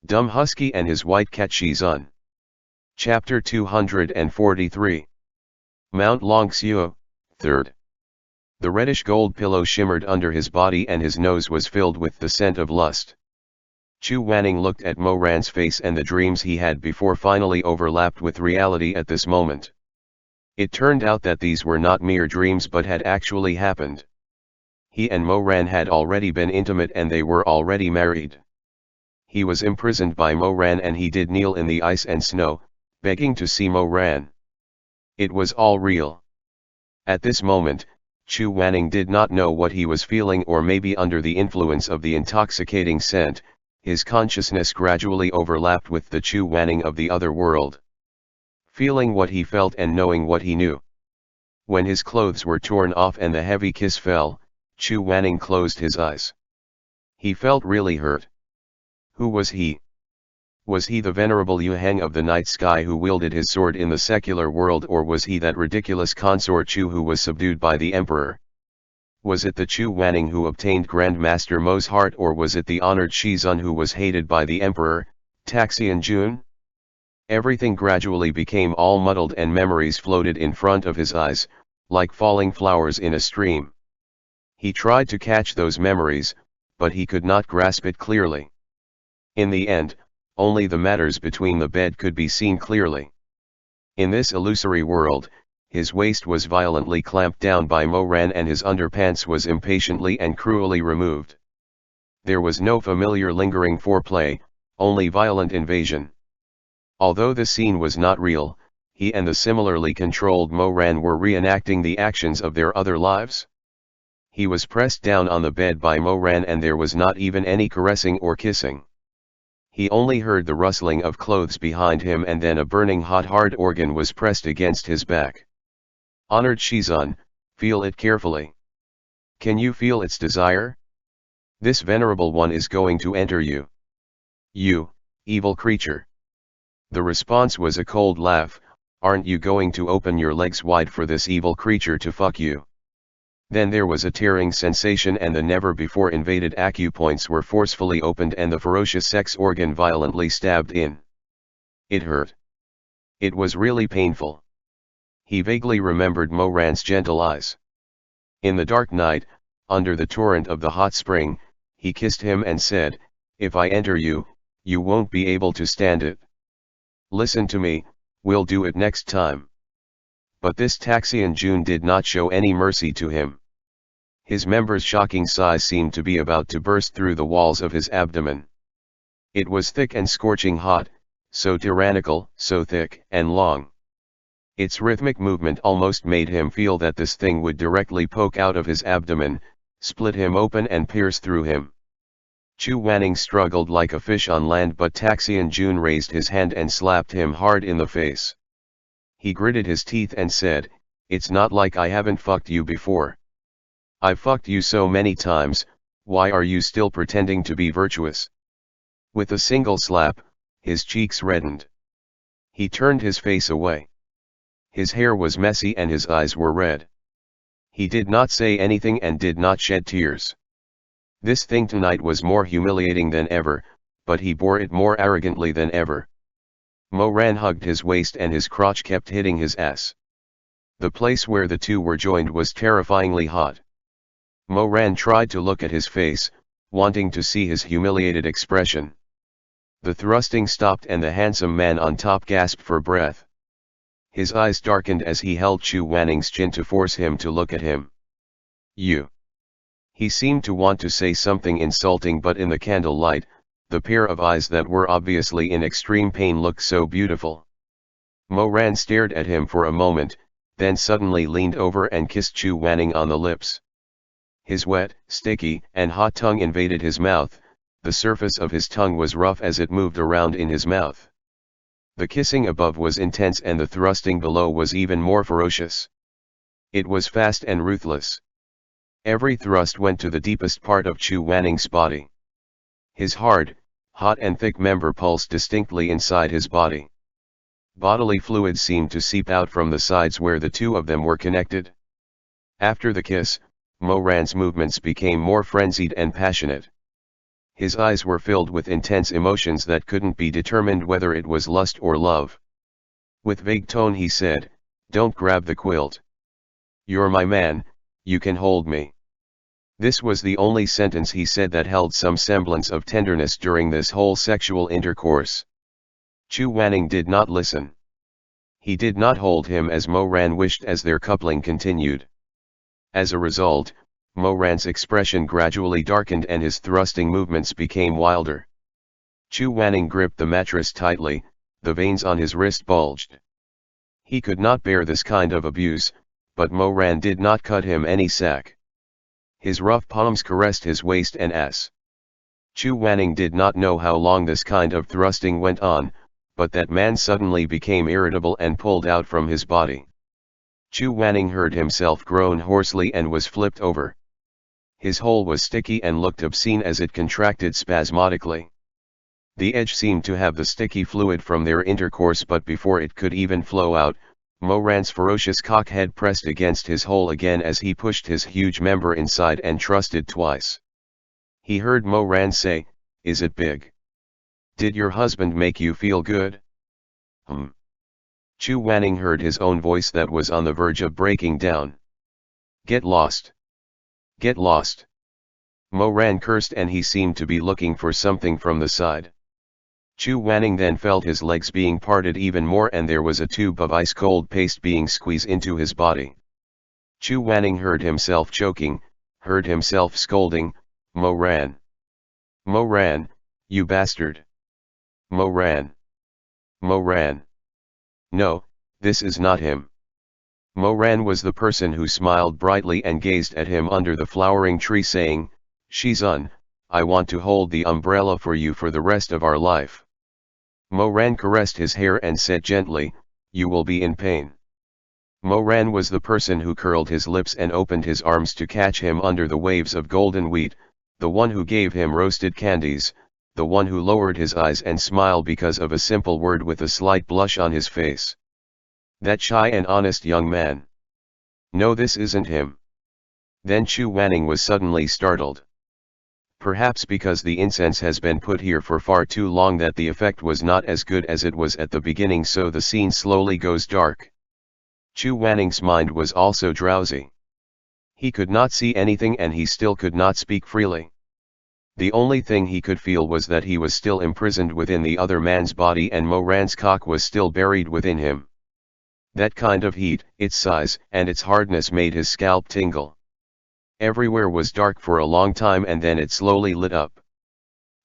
Dumb Husky and his white cat Shizun. Chapter 243. Mount Longxiu, 3rd. The reddish gold pillow shimmered under his body and his nose was filled with the scent of lust. Chu Wanning looked at Mo Ran's face and the dreams he had before finally overlapped with reality at this moment. It turned out that these were not mere dreams but had actually happened. He and Mo Ran had already been intimate and they were already married. He was imprisoned by Mo Ran and he did kneel in the ice and snow, begging to see Mo Ran. It was all real. At this moment, Chu Wanning did not know what he was feeling, or maybe under the influence of the intoxicating scent, his consciousness gradually overlapped with the Chu Wanning of the other world. Feeling what he felt and knowing what he knew. When his clothes were torn off and the heavy kiss fell, Chu Wanning closed his eyes. He felt really hurt. Who was he? Was he the venerable Yu Heng of the night sky who wielded his sword in the secular world, or was he that ridiculous consort Chu who was subdued by the emperor? Was it the Chu Wanning who obtained Grand Master Mo's heart, or was it the honored Shizun who was hated by the emperor, Taxian Jun? Everything gradually became all muddled and memories floated in front of his eyes, like falling flowers in a stream. He tried to catch those memories, but he could not grasp it clearly. In the end, only the matters between the bed could be seen clearly. In this illusory world, his waist was violently clamped down by Mo Ran and his underpants was impatiently and cruelly removed. There was no familiar lingering foreplay, only violent invasion. Although the scene was not real, he and the similarly controlled Mo Ran were reenacting the actions of their other lives. He was pressed down on the bed by Mo Ran and there was not even any caressing or kissing. He only heard the rustling of clothes behind him and then a burning hot hard organ was pressed against his back. Honored Shizun, feel it carefully. Can you feel its desire? This venerable one is going to enter you. You, evil creature. The response was a cold laugh. Aren't you going to open your legs wide for this evil creature to fuck you? Then there was a tearing sensation and the never-before invaded acupoints were forcefully opened and the ferocious sex organ violently stabbed in. It hurt. It was really painful. He vaguely remembered Mo Ran's gentle eyes. In the dark night, under the torrent of the hot spring, he kissed him and said, "If I enter you, you won't be able to stand it. Listen to me, we'll do it next time." But this Taxian Jun did not show any mercy to him. His member's shocking size seemed to be about to burst through the walls of his abdomen. It was thick and scorching hot, so tyrannical, so thick and long. Its rhythmic movement almost made him feel that this thing would directly poke out of his abdomen, split him open and pierce through him. Chu Wanning struggled like a fish on land, but Taxian Jun raised his hand and slapped him hard in the face. He gritted his teeth and said, "It's not like I haven't fucked you before. I've fucked you so many times, why are you still pretending to be virtuous?" With a single slap, his cheeks reddened. He turned his face away. His hair was messy and his eyes were red. He did not say anything and did not shed tears. This thing tonight was more humiliating than ever, but he bore it more arrogantly than ever. Mo Ran hugged his waist and his crotch kept hitting his ass. The place where the two were joined was terrifyingly hot. Mo Ran tried to look at his face, wanting to see his humiliated expression. The thrusting stopped and the handsome man on top gasped for breath. His eyes darkened as he held Chu Wanning's chin to force him to look at him. "You." He seemed to want to say something insulting, but in the candle light, the pair of eyes that were obviously in extreme pain looked so beautiful. Mo Ran stared at him for a moment, then suddenly leaned over and kissed Chu Wanning on the lips. His wet, sticky, and hot tongue invaded his mouth. The surface of his tongue was rough as it moved around in his mouth. The kissing above was intense and the thrusting below was even more ferocious. It was fast and ruthless. Every thrust went to the deepest part of Chu Wanning's body. His hard, hot and thick member pulsed distinctly inside his body. Bodily fluids seemed to seep out from the sides where the two of them were connected. After the kiss, Mo Ran's movements became more frenzied and passionate. His eyes were filled with intense emotions that couldn't be determined whether it was lust or love. With vague tone he said, "Don't grab the quilt. You're my man, you can hold me." This was the only sentence he said that held some semblance of tenderness during this whole sexual intercourse. Chu Wanning did not listen. He did not hold him as Mo Ran wished as their coupling continued. As a result, Mo Ran's expression gradually darkened and his thrusting movements became wilder. Chu Wanning gripped the mattress tightly, the veins on his wrist bulged. He could not bear this kind of abuse, but Mo Ran did not cut him any slack. His rough palms caressed his waist and ass. Chu Wanning did not know how long this kind of thrusting went on, but that man suddenly became irritable and pulled out from his body. Chu Wanning heard himself groan hoarsely and was flipped over. His hole was sticky and looked obscene as it contracted spasmodically. The edge seemed to have the sticky fluid from their intercourse, but before it could even flow out, Mo Ran's ferocious cockhead pressed against his hole again as he pushed his huge member inside and thrusted twice. He heard Mo Ran say, "Is it big? Did your husband make you feel good?" Chu Wanning heard his own voice that was on the verge of breaking down. "Get lost. Get lost." Mo Ran cursed and he seemed to be looking for something from the side. Chu Wanning then felt his legs being parted even more and there was a tube of ice-cold paste being squeezed into his body. Chu Wanning heard himself choking, heard himself scolding, "Mo Ran! Mo Ran, you bastard! Mo Ran! Mo Ran! No, this is not him." Mo Ran was the person who smiled brightly and gazed at him under the flowering tree saying, "Shizun, I want to hold the umbrella for you for the rest of our life." Mo Ran caressed his hair and said gently, "You will be in pain." Mo Ran was the person who curled his lips and opened his arms to catch him under the waves of golden wheat, the one who gave him roasted candies, the one who lowered his eyes and smiled because of a simple word with a slight blush on his face. That shy and honest young man. No, this isn't him. Then Chu Wanning was suddenly startled. Perhaps because the incense has been put here for far too long that the effect was not as good as it was at the beginning, so the scene slowly goes dark. Chu Wanning's mind was also drowsy. He could not see anything and he still could not speak freely. The only thing he could feel was that he was still imprisoned within the other man's body and Mo Ran's cock was still buried within him. That kind of heat, its size and its hardness made his scalp tingle. Everywhere was dark for a long time and then it slowly lit up.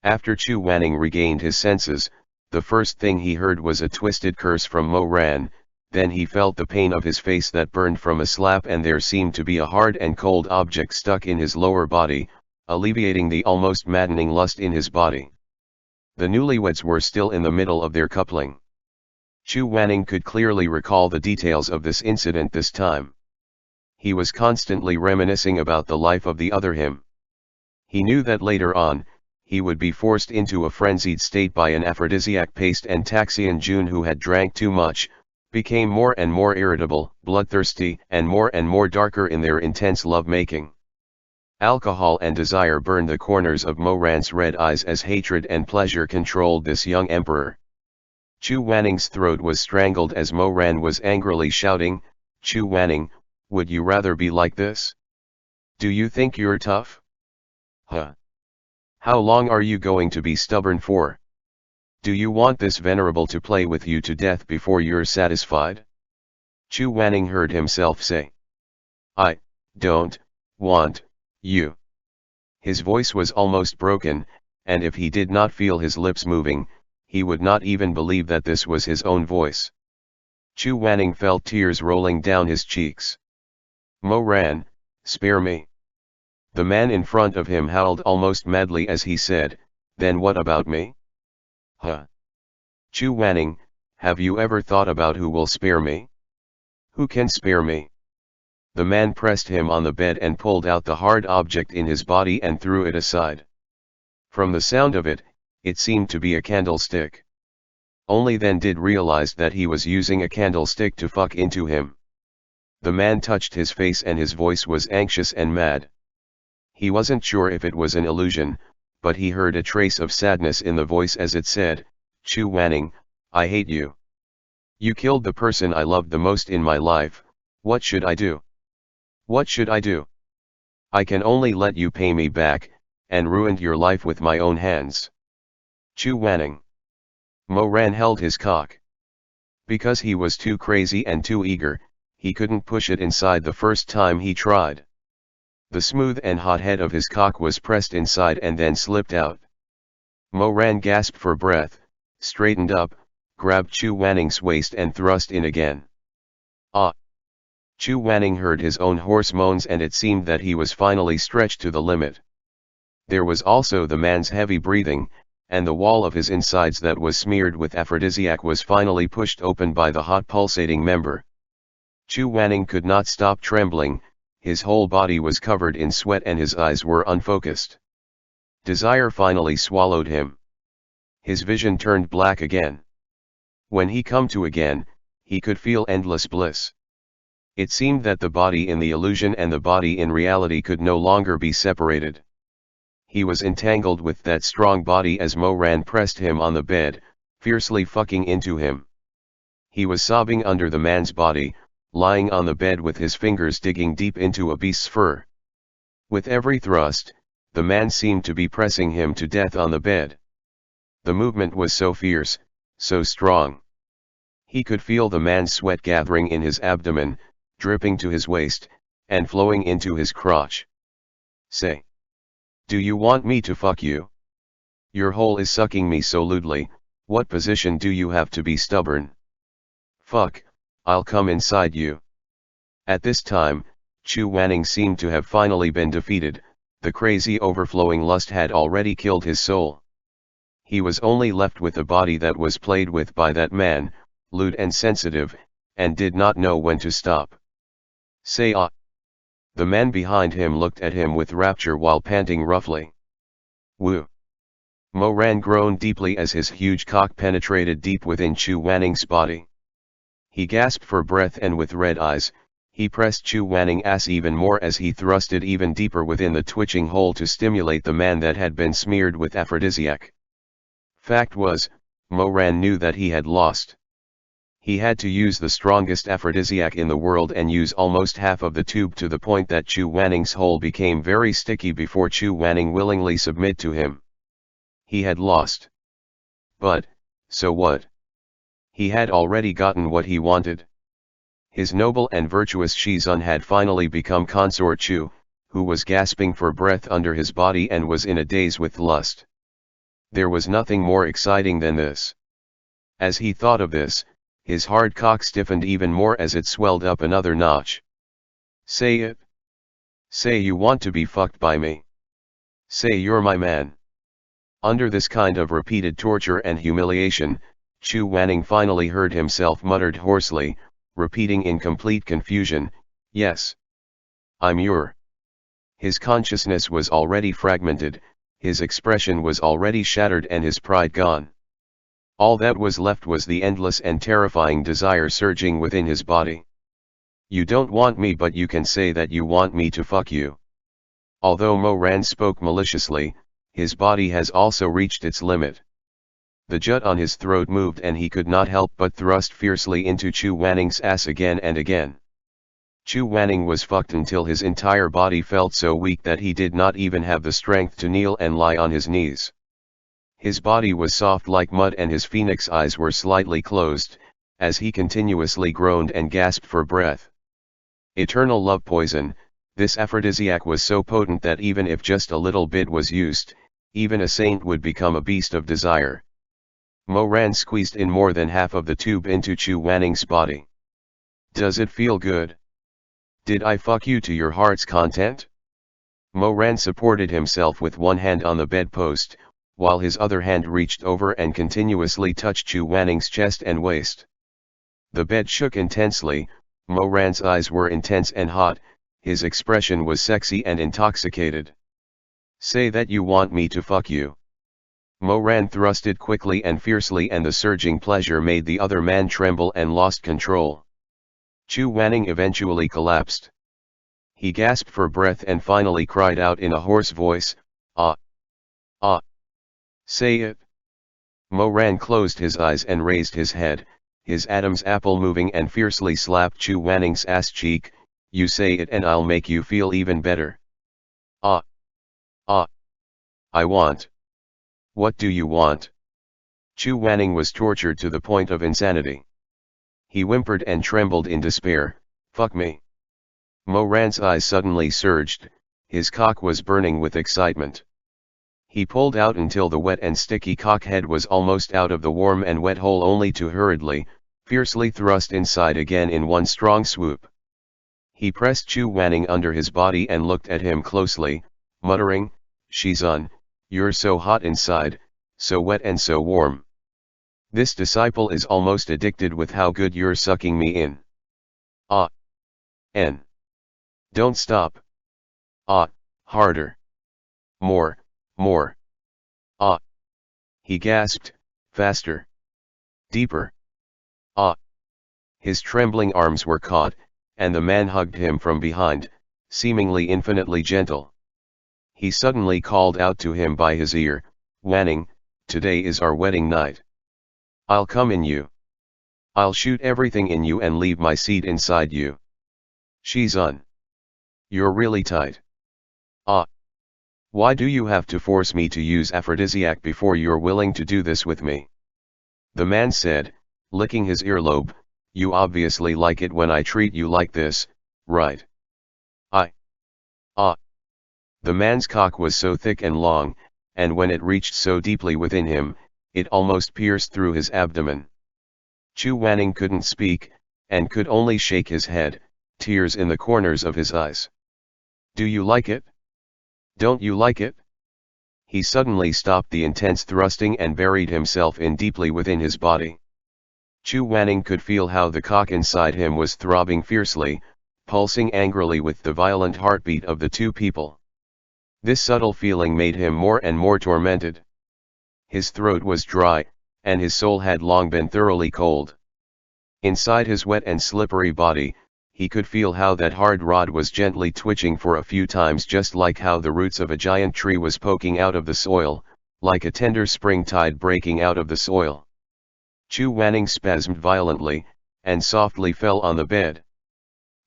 After Chu Wanning regained his senses, the first thing he heard was a twisted curse from Mo Ran, then he felt the pain of his face that burned from a slap and there seemed to be a hard and cold object stuck in his lower body, alleviating the almost maddening lust in his body. The newlyweds were still in the middle of their coupling. Chu Wanning could clearly recall the details of this incident this time. He was constantly reminiscing about the life of the other him. He knew that later on, he would be forced into a frenzied state by an aphrodisiac paste and Taxian June who had drank too much, became more and more irritable, bloodthirsty and more darker in their intense love-making. Alcohol and desire burned the corners of Mo Ran's red eyes as hatred and pleasure controlled this young emperor. Chu Wanning's throat was strangled as Mo Ran was angrily shouting, "Chu Wanning, would you rather be like this? Do you think you're tough? Huh? How long are you going to be stubborn for? Do you want this venerable to play with you to death before you're satisfied?" Chu Wanning heard himself say. "I don't want you." His voice was almost broken, and if he did not feel his lips moving, he would not even believe that this was his own voice. Chu Wanning felt tears rolling down his cheeks. "Mo Ran, spare me." The man in front of him howled almost madly as he said, "Then what about me? Huh? Chu Wanning, have you ever thought about who will spare me? Who can spare me?" The man pressed him on the bed and pulled out the hard object in his body and threw it aside. From the sound of it, it seemed to be a candlestick. Only then did realize that he was using a candlestick to fuck into him. The man touched his face and his voice was anxious and mad. He wasn't sure if it was an illusion, but he heard a trace of sadness in the voice as it said, "Chu Wanning, I hate you. You killed the person I loved the most in my life. What should I do? What should I do? I can only let you pay me back, and ruined your life with my own hands." Chu Wanning. Mo Ran held his cock. Because he was too crazy and too eager, he couldn't push it inside the first time he tried. The smooth and hot head of his cock was pressed inside and then slipped out. Mo Ran gasped for breath, straightened up, grabbed Chu Wanning's waist and thrust in again. Ah! Chu Wanning heard his own hoarse moans and it seemed that he was finally stretched to the limit. There was also the man's heavy breathing, and the wall of his insides that was smeared with aphrodisiac was finally pushed open by the hot pulsating member. Chu Wanning could not stop trembling, his whole body was covered in sweat and his eyes were unfocused. Desire finally swallowed him. His vision turned black again. When he come to again, he could feel endless bliss. It seemed that the body in the illusion and the body in reality could no longer be separated. He was entangled with that strong body as Mo Ran pressed him on the bed, fiercely fucking into him. He was sobbing under the man's body, lying on the bed with his fingers digging deep into a beast's fur. With every thrust, the man seemed to be pressing him to death on the bed. The movement was so fierce, so strong. He could feel the man's sweat gathering in his abdomen, dripping to his waist, and flowing into his crotch. "Say. Do you want me to fuck you? Your hole is sucking me so lewdly, what position do you have to be stubborn? Fuck, I'll come inside you." At this time, Chu Wanning seemed to have finally been defeated, the crazy overflowing lust had already killed his soul. He was only left with a body that was played with by that man, lewd and sensitive, and did not know when to stop. "Say ah." The man behind him looked at him with rapture while panting roughly. "Woo." Mo Ran groaned deeply as his huge cock penetrated deep within Chu Wanning's body. He gasped for breath and with red eyes, he pressed Chu Wanning's ass even more as he thrusted even deeper within the twitching hole to stimulate the man that had been smeared with aphrodisiac. Fact was, Mo Ran knew that he had lost. He had to use the strongest aphrodisiac in the world and use almost half of the tube to the point that Chu Wanning's hole became very sticky before Chu Wanning willingly submit to him. He had lost. But, so what? He had already gotten what he wanted. His noble and virtuous Shizun had finally become consort Chu, who was gasping for breath under his body and was in a daze with lust. There was nothing more exciting than this. As he thought of this, his hard cock stiffened even more as it swelled up another notch. "Say it. Say you want to be fucked by me. Say you're my man." Under this kind of repeated torture and humiliation, Chu Wanning finally heard himself muttered hoarsely, repeating in complete confusion, "Yes. I'm your." His consciousness was already fragmented, his expression was already shattered and his pride gone. All that was left was the endless and terrifying desire surging within his body. "You don't want me but you can say that you want me to fuck you." Although Mo Ran spoke maliciously, his body has also reached its limit. The jut on his throat moved and he could not help but thrust fiercely into Chu Wanning's ass again and again. Chu Wanning was fucked until his entire body felt so weak that he did not even have the strength to kneel and lie on his knees. His body was soft like mud and his phoenix eyes were slightly closed, as he continuously groaned and gasped for breath. Eternal love poison, this aphrodisiac was so potent that even if just a little bit was used, even a saint would become a beast of desire. Mo Ran squeezed in more than half of the tube into Chu Wanning's body. "Does it feel good? Did I fuck you to your heart's content?" Mo Ran supported himself with one hand on the bedpost, while his other hand reached over and continuously touched Chu Wanning's chest and waist. The bed shook intensely, Mo Ran's eyes were intense and hot, his expression was sexy and intoxicated. "Say that you want me to fuck you." Mo Ran thrusted quickly and fiercely and the surging pleasure made the other man tremble and lost control. Chu Wanning eventually collapsed. He gasped for breath and finally cried out in a hoarse voice, "Ah! Ah!" Say it. Moran closed his eyes and raised his head, his Adam's apple moving, and fiercely slapped Chu Wanning's ass cheek. You say it and I'll make you feel even better. Ah. Ah. I want. What do you want? Chu Wanning was tortured to the point of insanity. He whimpered and trembled in despair. Fuck me. Moran's eyes suddenly surged, his cock was burning with excitement. He pulled out until the wet and sticky cock head was almost out of the warm and wet hole, only to hurriedly, fiercely thrust inside again in one strong swoop. He pressed Chu Wanning under his body and looked at him closely, muttering, Shizun, you're so hot inside, so wet and so warm. This disciple is almost addicted with how good you're sucking me in. Ah. N. Don't stop. Ah, harder. More. More. Ah. He gasped, faster. Deeper. Ah. His trembling arms were caught, and the man hugged him from behind, seemingly infinitely gentle. He suddenly called out to him by his ear, Wanning, today is our wedding night. I'll come in you. I'll shoot everything in you and leave my seed inside you. Shizun. You're really tight. Ah. Why do you have to force me to use aphrodisiac before you're willing to do this with me? The man said, licking his earlobe, you obviously like it when I treat you like this, right? Ah. The man's cock was so thick and long, and when it reached so deeply within him, it almost pierced through his abdomen. Chu Wanning couldn't speak, and could only shake his head, tears in the corners of his eyes. Do you like it? Don't you like it? He suddenly stopped the intense thrusting and buried himself in deeply within his body. Chu Wanning could feel how the cock inside him was throbbing fiercely, pulsing angrily with the violent heartbeat of the two people. This subtle feeling made him more and more tormented. His throat was dry, and his soul had long been thoroughly cold. Inside his wet and slippery body, he could feel how that hard rod was gently twitching for a few times, just like how the roots of a giant tree was poking out of the soil, like a tender spring tide breaking out of the soil. Chu Wanning spasmed violently, and softly fell on the bed.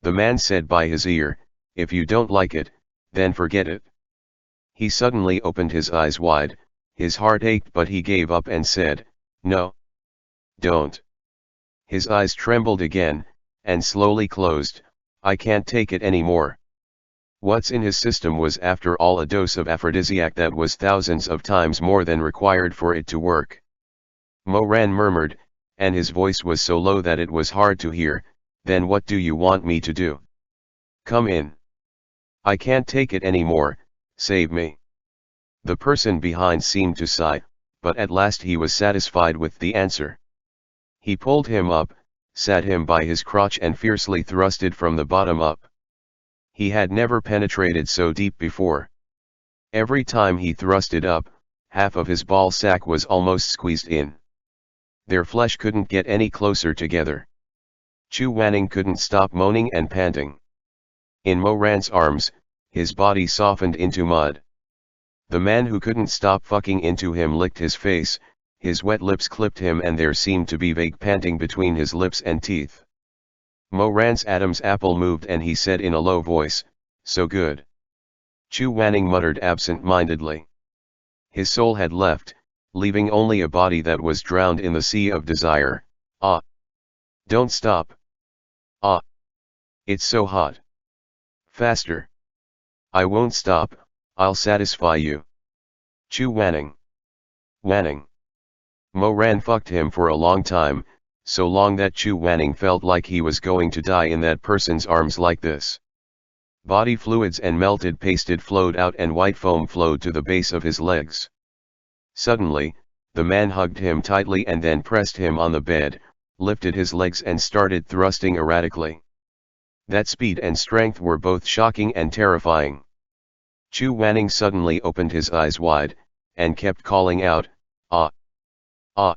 The man said by his ear, if you don't like it, then forget it. He suddenly opened his eyes wide, his heart ached, but he gave up and said, no. Don't. His eyes trembled again, and slowly closed. I can't take it anymore. What's in his system was after all a dose of aphrodisiac that was thousands of times more than required for it to work. Moran murmured, and his voice was so low that it was hard to hear, then what do you want me to do? Come in. I can't take it anymore, save me. The person behind seemed to sigh, but at last he was satisfied with the answer. He pulled him up, sat him by his crotch and fiercely thrusted from the bottom up. He had never penetrated so deep before. Every time he thrusted up, half of his ball sack was almost squeezed in. Their flesh couldn't get any closer together. Chu Wanning couldn't stop moaning and panting. In Moran's arms, his body softened into mud. The man who couldn't stop fucking into him licked his face, his wet lips clipped him, and there seemed to be vague panting between his lips and teeth. Moran's Adam's apple moved and he said in a low voice, so good. Chu Wanning muttered absent-mindedly. His soul had left, leaving only a body that was drowned in the sea of desire. Ah! Don't stop! Ah! It's so hot! Faster! I won't stop, I'll satisfy you. Chu Wanning. Wanning. Moran fucked him for a long time, so long that Chu Wanning felt like he was going to die in that person's arms like this. Body fluids and melted pasted flowed out and white foam flowed to the base of his legs. Suddenly, the man hugged him tightly and then pressed him on the bed, lifted his legs and started thrusting erratically. That speed and strength were both shocking and terrifying. Chu Wanning suddenly opened his eyes wide, and kept calling out, ah! Ah!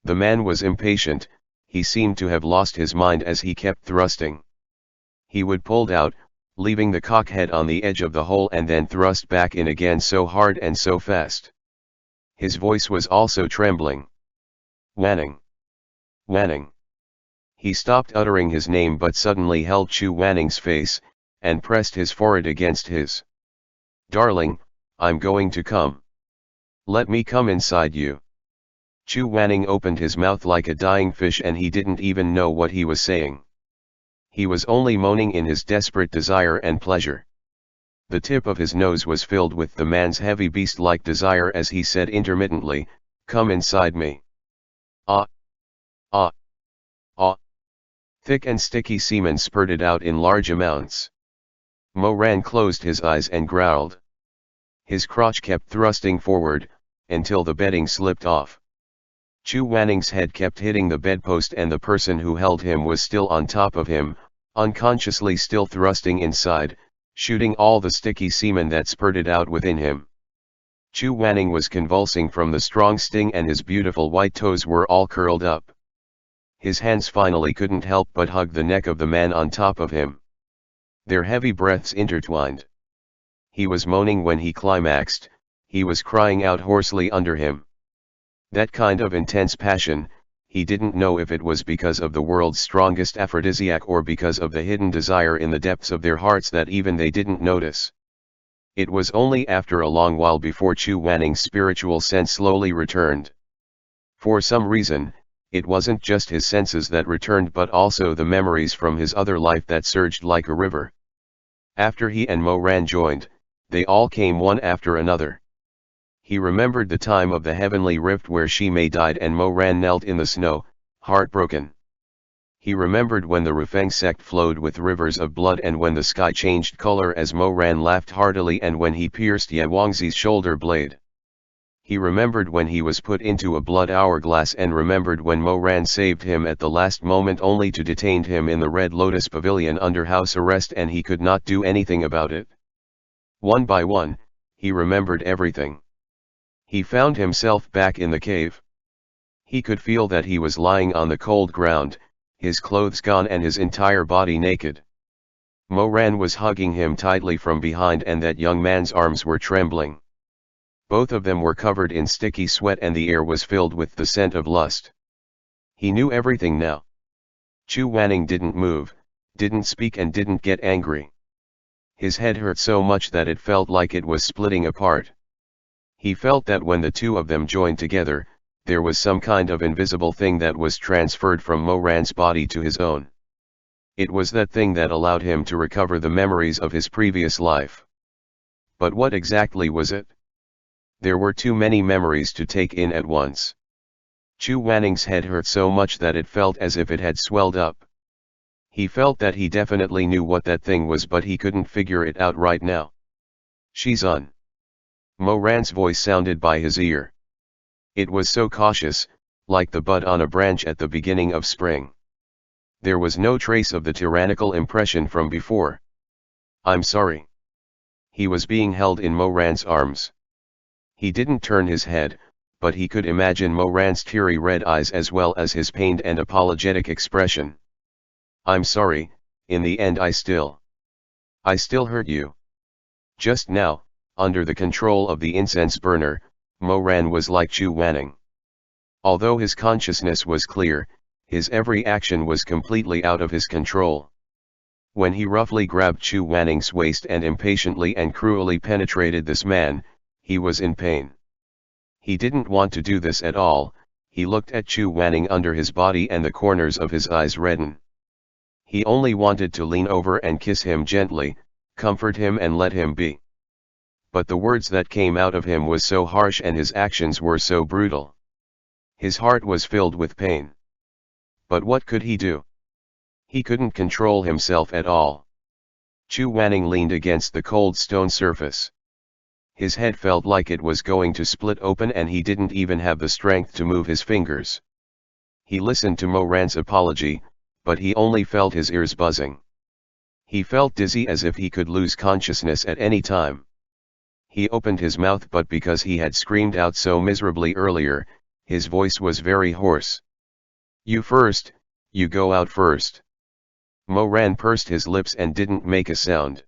The man was impatient, he seemed to have lost his mind as he kept thrusting. He would pull out, leaving the cockhead on the edge of the hole and then thrust back in again so hard and so fast. His voice was also trembling. Wanning. Wanning. He stopped uttering his name but suddenly held Chu Wanning's face, and pressed his forehead against his. Darling, I'm going to come. Let me come inside you. Chu Wanning opened his mouth like a dying fish and he didn't even know what he was saying. He was only moaning in his desperate desire and pleasure. The tip of his nose was filled with the man's heavy beast-like desire as he said intermittently, "Come inside me." Ah! Ah! Ah! Thick and sticky semen spurted out in large amounts. Moran closed his eyes and growled. His crotch kept thrusting forward, until the bedding slipped off. Chu Wanning's head kept hitting the bedpost and the person who held him was still on top of him, unconsciously still thrusting inside, shooting all the sticky semen that spurted out within him. Chu Wanning was convulsing from the strong sting and his beautiful white toes were all curled up. His hands finally couldn't help but hug the neck of the man on top of him. Their heavy breaths intertwined. He was moaning when he climaxed, he was crying out hoarsely under him. That kind of intense passion, he didn't know if it was because of the world's strongest aphrodisiac or because of the hidden desire in the depths of their hearts that even they didn't notice. It was only after a long while before Chu Wanning's spiritual sense slowly returned. For some reason, it wasn't just his senses that returned but also the memories from his other life that surged like a river. After he and Moran joined, they all came one after another. He remembered the time of the heavenly rift where Shimei died and Moran knelt in the snow, heartbroken. He remembered when the Rufeng sect flowed with rivers of blood and when the sky changed color as Moran laughed heartily and when he pierced Ye Wangzi's shoulder blade. He remembered when he was put into a blood hourglass and remembered when Moran saved him at the last moment only to detain him in the Red Lotus Pavilion under house arrest and he could not do anything about it. One by one, he remembered everything. He found himself back in the cave. He could feel that he was lying on the cold ground, his clothes gone and his entire body naked. Moran was hugging him tightly from behind and that young man's arms were trembling. Both of them were covered in sticky sweat and the air was filled with the scent of lust. He knew everything now. Chu Wanning didn't move, didn't speak and didn't get angry. His head hurt so much that it felt like it was splitting apart. He felt that when the two of them joined together, there was some kind of invisible thing that was transferred from Moran's body to his own. It was that thing that allowed him to recover the memories of his previous life. But what exactly was it? There were too many memories to take in at once. Chu Wanning's head hurt so much that it felt as if it had swelled up. He felt that he definitely knew what that thing was but he couldn't figure it out right now. Shizun. Moran's voice sounded by his ear. It was so cautious, like the bud on a branch at the beginning of spring. There was no trace of the tyrannical impression from before. I'm sorry. He was being held in Moran's arms. He didn't turn his head, but he could imagine Moran's teary red eyes as well as his pained and apologetic expression. I'm sorry, in the end I still hurt you. Just now, under the control of the incense burner, Moran was like Chu Wanning. Although his consciousness was clear, his every action was completely out of his control. When he roughly grabbed Chu Wanning's waist and impatiently and cruelly penetrated this man, he was in pain. He didn't want to do this at all. He looked at Chu Wanning under his body and the corners of his eyes reddened. He only wanted to lean over and kiss him gently, comfort him and let him be. But the words that came out of him was so harsh and his actions were so brutal. His heart was filled with pain. But what could he do? He couldn't control himself at all. Chu Wanning leaned against the cold stone surface. His head felt like it was going to split open and he didn't even have the strength to move his fingers. He listened to Moran's apology, but he only felt his ears buzzing. He felt dizzy as if he could lose consciousness at any time. He opened his mouth but because he had screamed out so miserably earlier, his voice was very hoarse. You first, you go out first. Moran pursed his lips and didn't make a sound.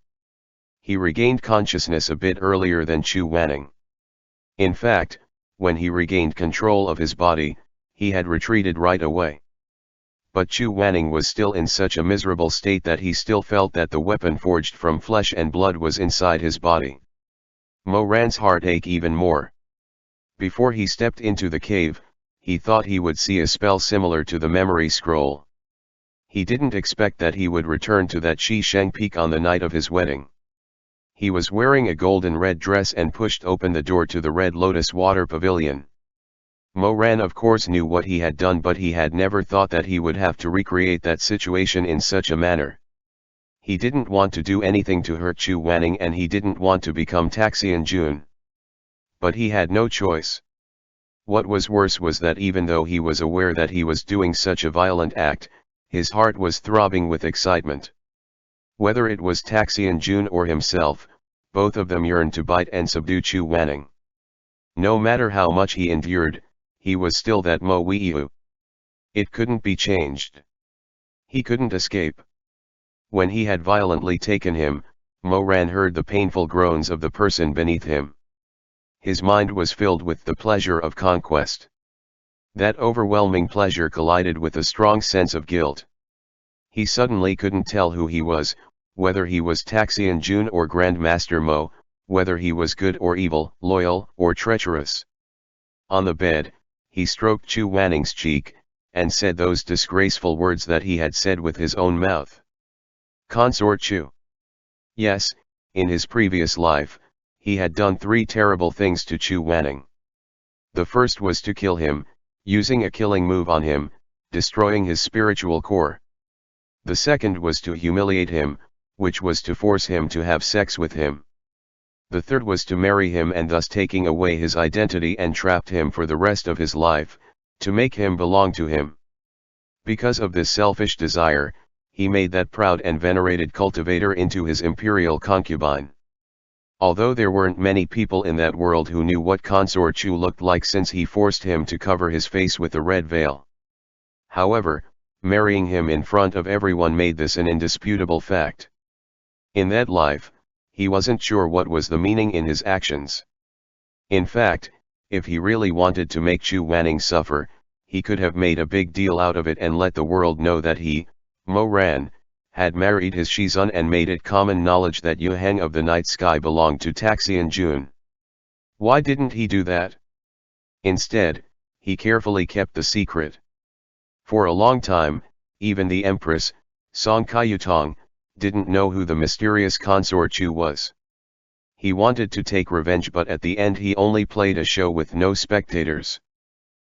He regained consciousness a bit earlier than Chu Wanning. In fact, when he regained control of his body, he had retreated right away. But Chu Wanning was still in such a miserable state that he still felt that the weapon forged from flesh and blood was inside his body. Mo Ran's heart ached even more. Before he stepped into the cave, he thought he would see a spell similar to the memory scroll. He didn't expect that he would return to that Shisheng Peak on the night of his wedding. He was wearing a golden red dress and pushed open the door to the Red Lotus Water Pavilion. Mo Ran of course knew what he had done, but he had never thought that he would have to recreate that situation in such a manner. He didn't want to do anything to hurt Chu Wanning, and he didn't want to become Taxian Jun. But he had no choice. What was worse was that even though he was aware that he was doing such a violent act, his heart was throbbing with excitement. Whether it was Taxian Jun or himself, both of them yearned to bite and subdue Chu Wanning. No matter how much he endured, he was still that Mo Weiyu. It couldn't be changed. He couldn't escape. When he had violently taken him, Mo Ran heard the painful groans of the person beneath him. His mind was filled with the pleasure of conquest. That overwhelming pleasure collided with a strong sense of guilt. He suddenly couldn't tell who he was, whether he was Taxian Jun or Grandmaster Mo, whether he was good or evil, loyal or treacherous. On the bed, he stroked Chu Wanning's cheek, and said those disgraceful words that he had said with his own mouth. Consort Chu. Yes, in his previous life, he had done 3 terrible things to Chu Wanning. The first was to kill him, using a killing move on him, destroying his spiritual core. The second was to humiliate him, which was to force him to have sex with him. The third was to marry him and thus taking away his identity and trapped him for the rest of his life, to make him belong to him. Because of this selfish desire, he made that proud and venerated cultivator into his imperial concubine. Although there weren't many people in that world who knew what Consort Chu looked like, since he forced him to cover his face with a red veil. However, marrying him in front of everyone made this an indisputable fact. In that life, he wasn't sure what was the meaning in his actions. In fact, if he really wanted to make Chu Wanning suffer, he could have made a big deal out of it and let the world know that he, Mo Ran, had married his Shizun and made it common knowledge that Yu Heng of the night sky belonged to Taxian Jun. Why didn't he do that? Instead, he carefully kept the secret. For a long time, even the Empress, Song Kaiyutong, didn't know who the mysterious Consort Chu was. He wanted to take revenge, but at the end he only played a show with no spectators.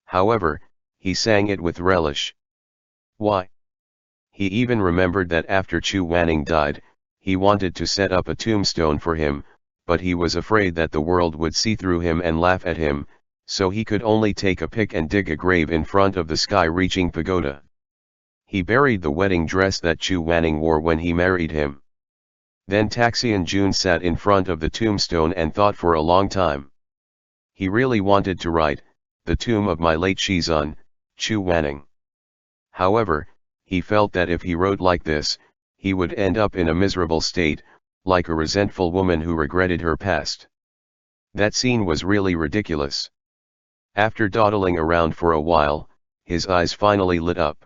However, he sang it with relish. Why? He even remembered that after Chu Wanning died, he wanted to set up a tombstone for him, but he was afraid that the world would see through him and laugh at him, so he could only take a pick and dig a grave in front of the sky-reaching pagoda. He buried the wedding dress that Chu Wanning wore when he married him. Then Taxian Jun sat in front of the tombstone and thought for a long time. He really wanted to write, "The tomb of my late Shizun, Chu Wanning." However, he felt that if he wrote like this, he would end up in a miserable state, like a resentful woman who regretted her past. That scene was really ridiculous. After dawdling around for a while, his eyes finally lit up.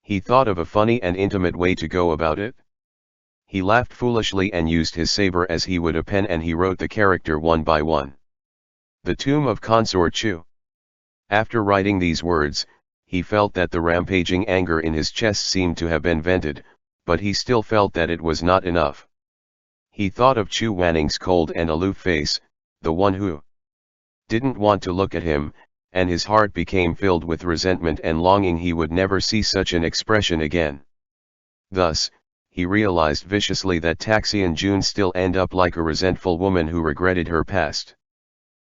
He thought of a funny and intimate way to go about it. He laughed foolishly and used his saber as he would a pen, and he wrote the character one by one. The Tomb of Consort Chu. After writing these words, he felt that the rampaging anger in his chest seemed to have been vented, but he still felt that it was not enough. He thought of Chu Wanning's cold and aloof face, the one who didn't want to look at him, and his heart became filled with resentment and longing he would never see such an expression again. Thus, he realized viciously that Taxian Jun still end up like a resentful woman who regretted her past.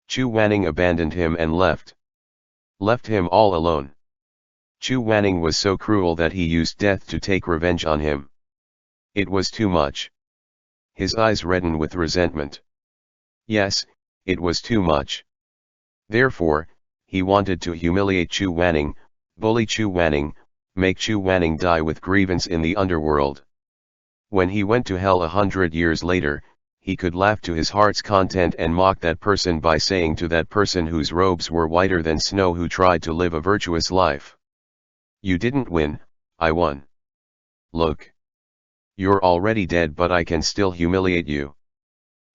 Chu Wanning abandoned him and left him all alone. Chu Wanning was so cruel that he used death to take revenge on him. It was too much. His eyes reddened with resentment. Yes, it was too much. Therefore, he wanted to humiliate Chu Wanning, bully Chu Wanning, make Chu Wanning die with grievance in the underworld. When he went to hell 100 years later, he could laugh to his heart's content and mock that person by saying to that person whose robes were whiter than snow who tried to live a virtuous life, "You didn't win, I won. Look. You're already dead, but I can still humiliate you."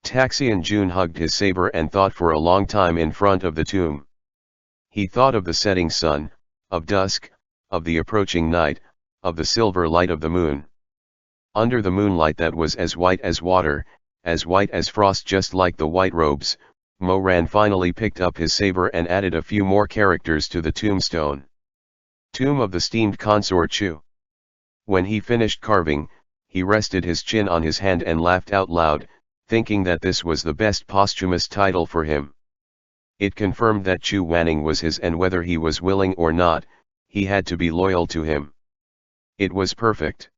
Taxian Jun hugged his saber and thought for a long time in front of the tomb. He thought of the setting sun, of dusk, of the approaching night, of the silver light of the moon. Under the moonlight that was as white as water, as white as frost, just like the white robes, Moran finally picked up his saber and added a few more characters to the tombstone. Tomb of the Steamed Consort Chu. When he finished carving, he rested his chin on his hand and laughed out loud, thinking that this was the best posthumous title for him. It confirmed that Chu Wanning was his, and whether he was willing or not, he had to be loyal to him. It was perfect.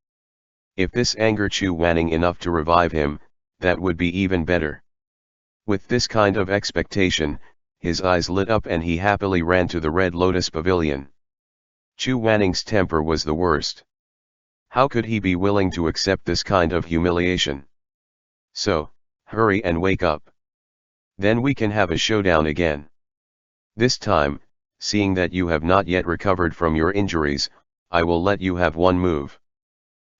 If this angered Chu Wanning enough to revive him, that would be even better. With this kind of expectation, his eyes lit up and he happily ran to the Red Lotus Pavilion. Chu Wanning's temper was the worst. How could he be willing to accept this kind of humiliation? So, hurry and wake up. Then we can have a showdown again. This time, seeing that you have not yet recovered from your injuries, I will let you have one move.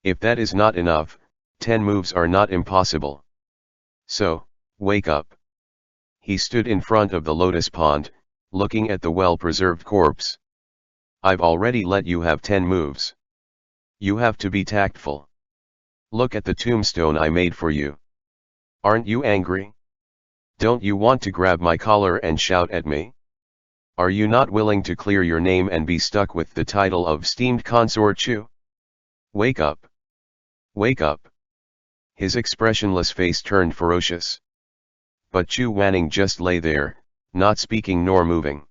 If that is not enough, 10 moves are not impossible. So, wake up. He stood in front of the lotus pond, looking at the well-preserved corpse. I've already let you have 10 moves. You have to be tactful. Look at the tombstone I made for you. Aren't you angry? Don't you want to grab my collar and shout at me? Are you not willing to clear your name and be stuck with the title of Steamed Consort Chu? Wake up. Wake up. His expressionless face turned ferocious. But Chu Wanning just lay there, not speaking nor moving.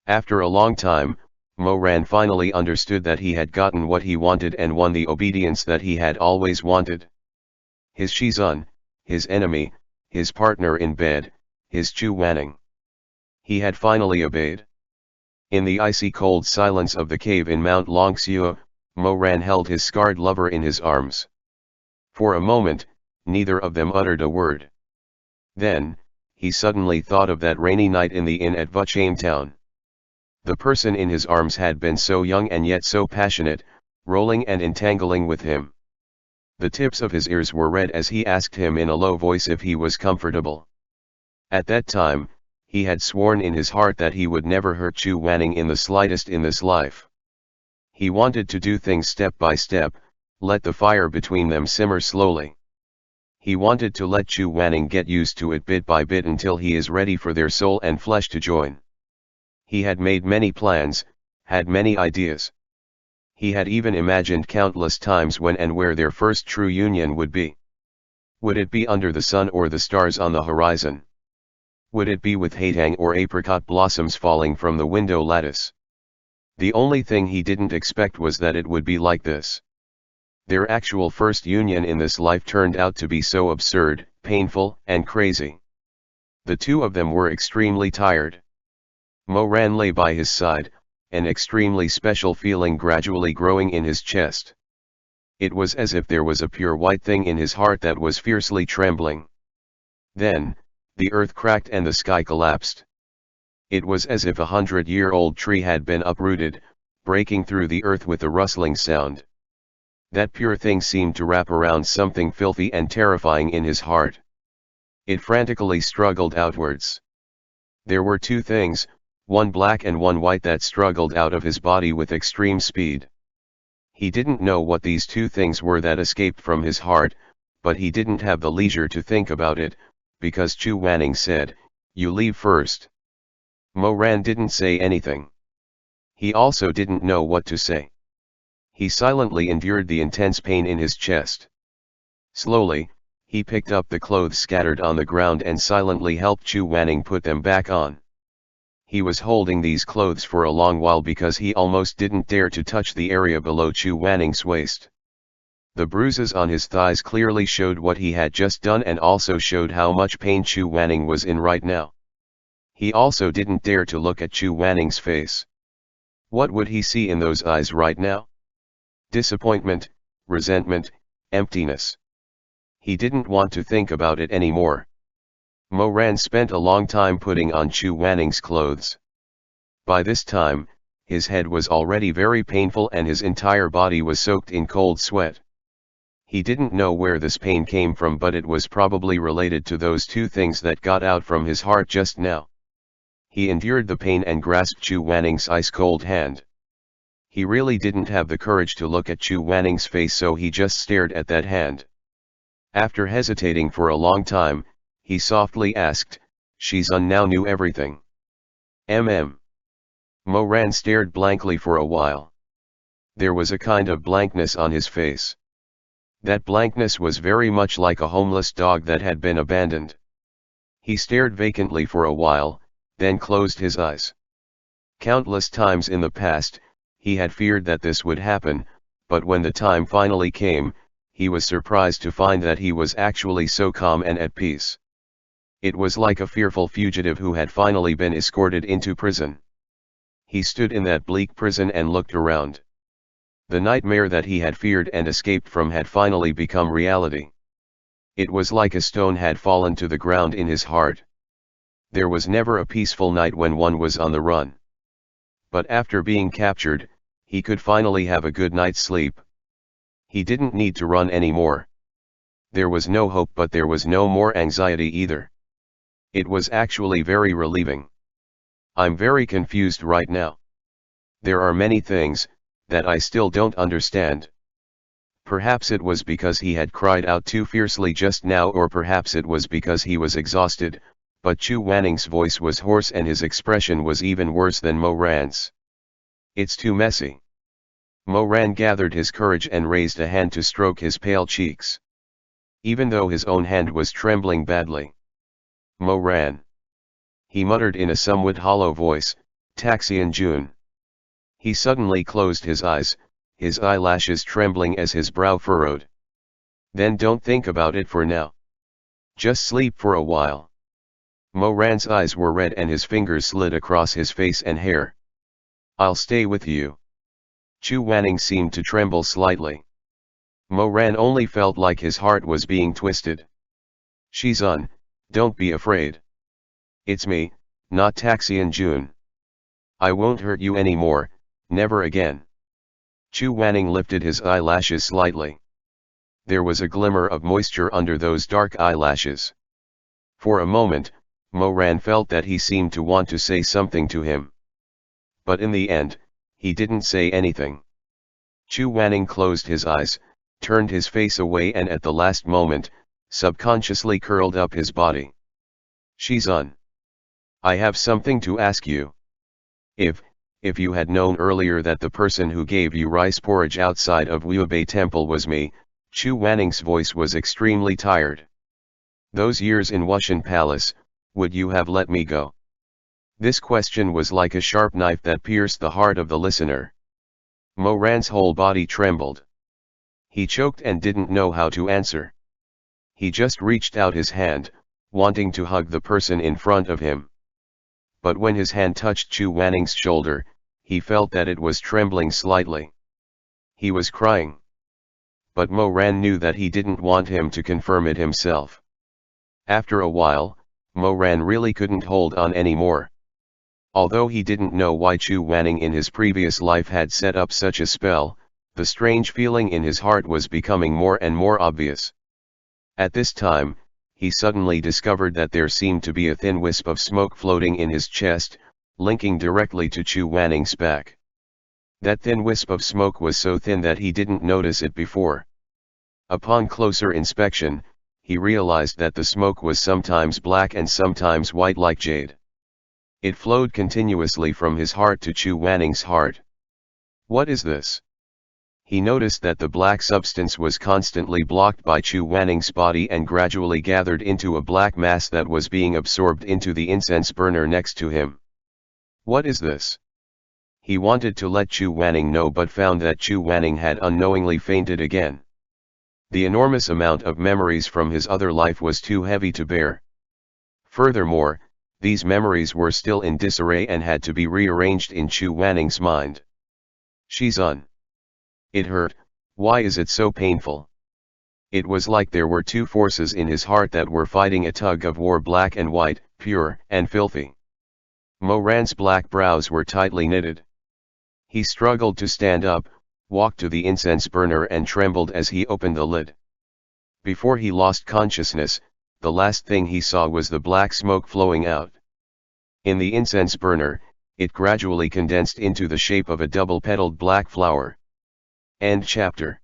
After a long time, Moran finally understood that he had gotten what he wanted and won the obedience that he had always wanted. His Shizun, his enemy, his partner in bed, his Chu Wanning. He had finally obeyed. In the icy cold silence of the cave in Mount Longxiu, Moran held his scarred lover in his arms. For a moment, neither of them uttered a word. Then, he suddenly thought of that rainy night in the inn at Vuchame Town. The person in his arms had been so young and yet so passionate, rolling and entangling with him. The tips of his ears were red as he asked him in a low voice if he was comfortable. At that time, he had sworn in his heart that he would never hurt Chu Wanning in the slightest in this life. He wanted to do things step by step, let the fire between them simmer slowly. He wanted to let Chu Wanning get used to it bit by bit until he is ready for their soul and flesh to join. He had made many plans, had many ideas. He had even imagined countless times when and where their first true union would be. Would it be under the sun or the stars on the horizon? Would it be with haetang or apricot blossoms falling from the window lattice? The only thing he didn't expect was that it would be like this. Their actual first union in this life turned out to be so absurd, painful, and crazy. The two of them were extremely tired. Moran lay by his side, an extremely special feeling gradually growing in his chest. It was as if there was a pure white thing in his heart that was fiercely trembling. Then, the earth cracked and the sky collapsed. It was as if a 100-year-old tree had been uprooted, breaking through the earth with a rustling sound. That pure thing seemed to wrap around something filthy and terrifying in his heart. It frantically struggled outwards. There were two things, one black and one white, that struggled out of his body with extreme speed. He didn't know what these two things were that escaped from his heart, but he didn't have the leisure to think about it, because Chu Wanning said, "You leave first." Moran didn't say anything. He also didn't know what to say. He silently endured the intense pain in his chest. Slowly, he picked up the clothes scattered on the ground and silently helped Chu Wanning put them back on. He was holding these clothes for a long while because he almost didn't dare to touch the area below Chu Wanning's waist. The bruises on his thighs clearly showed what he had just done and also showed how much pain Chu Wanning was in right now. He also didn't dare to look at Chu Wanning's face. What would he see in those eyes right now? Disappointment, resentment, emptiness. He didn't want to think about it anymore. Mo Ran spent a long time putting on Chu Wanning's clothes. By this time, his head was already very painful and his entire body was soaked in cold sweat. He didn't know where this pain came from, but it was probably related to those two things that got out from his heart just now. He endured the pain and grasped Chu Wanning's ice-cold hand. He really didn't have the courage to look at Chu Wanning's face, so he just stared at that hand. After hesitating for a long time, he softly asked, "Shizun now knew everything?" Mo Ran stared blankly for a while. There was a kind of blankness on his face. That blankness was very much like a homeless dog that had been abandoned. He stared vacantly for a while, then closed his eyes. Countless times in the past, he had feared that this would happen, but when the time finally came, he was surprised to find that he was actually so calm and at peace. It was like a fearful fugitive who had finally been escorted into prison. He stood in that bleak prison and looked around. The nightmare that he had feared and escaped from had finally become reality. It was like a stone had fallen to the ground in his heart. There was never a peaceful night when one was on the run. But after being captured, he could finally have a good night's sleep. He didn't need to run anymore. There was no hope, but there was no more anxiety either. It was actually very relieving. I'm very confused right now. There are many things that I still don't understand. Perhaps it was because he had cried out too fiercely just now, or perhaps it was because he was exhausted, but Chu Wanning's voice was hoarse and his expression was even worse than Mo Ran's. It's too messy. Mo Ran gathered his courage and raised a hand to stroke his pale cheeks. Even though his own hand was trembling badly. Mo Ran. He muttered in a somewhat hollow voice, "Taxian Jun." He suddenly closed his eyes, his eyelashes trembling as his brow furrowed. "Then don't think about it for now. Just sleep for a while." Mo Ran's eyes were red and his fingers slid across his face and hair. "I'll stay with you." Chu Wanning seemed to tremble slightly. Mo Ran only felt like his heart was being twisted. "Shizun, don't be afraid. It's me, not Taxian Jun. I won't hurt you anymore, never again." Chu Wanning lifted his eyelashes slightly. There was a glimmer of moisture under those dark eyelashes. For a moment, Mo Ran felt that he seemed to want to say something to him. But in the end, he didn't say anything. Chu Wanning closed his eyes, turned his face away and at the last moment, subconsciously curled up his body. "Shizun, I have something to ask you. If you had known earlier that the person who gave you rice porridge outside of Wuobei Temple was me," Chu Wanning's voice was extremely tired. "Those years in Wushan Palace, would you have let me go?" This question was like a sharp knife that pierced the heart of the listener. Mo Ran's whole body trembled. He choked and didn't know how to answer. He just reached out his hand, wanting to hug the person in front of him. But when his hand touched Chu Wanning's shoulder, he felt that it was trembling slightly. He was crying. But Mo Ran knew that he didn't want him to confirm it himself. After a while, Mo Ran really couldn't hold on anymore. Although he didn't know why Chu Wanning in his previous life had set up such a spell, the strange feeling in his heart was becoming more and more obvious. At this time, he suddenly discovered that there seemed to be a thin wisp of smoke floating in his chest, linking directly to Chu Wanning's back. That thin wisp of smoke was so thin that he didn't notice it before. Upon closer inspection, he realized that the smoke was sometimes black and sometimes white like jade. It flowed continuously from his heart to Chu Wanning's heart. "What is this?" He noticed that the black substance was constantly blocked by Chu Wanning's body and gradually gathered into a black mass that was being absorbed into the incense burner next to him. "What is this?" He wanted to let Chu Wanning know but found that Chu Wanning had unknowingly fainted again. The enormous amount of memories from his other life was too heavy to bear. Furthermore, these memories were still in disarray and had to be rearranged in Chu Wanning's mind. "Shizun. It hurt, why is it so painful?" It was like there were two forces in his heart that were fighting a tug of war, black and white, pure and filthy. Moran's black brows were tightly knitted. He struggled to stand up, walked to the incense burner and trembled as he opened the lid. Before he lost consciousness, the last thing he saw was the black smoke flowing out. In the incense burner, it gradually condensed into the shape of a double-petaled black flower. End chapter.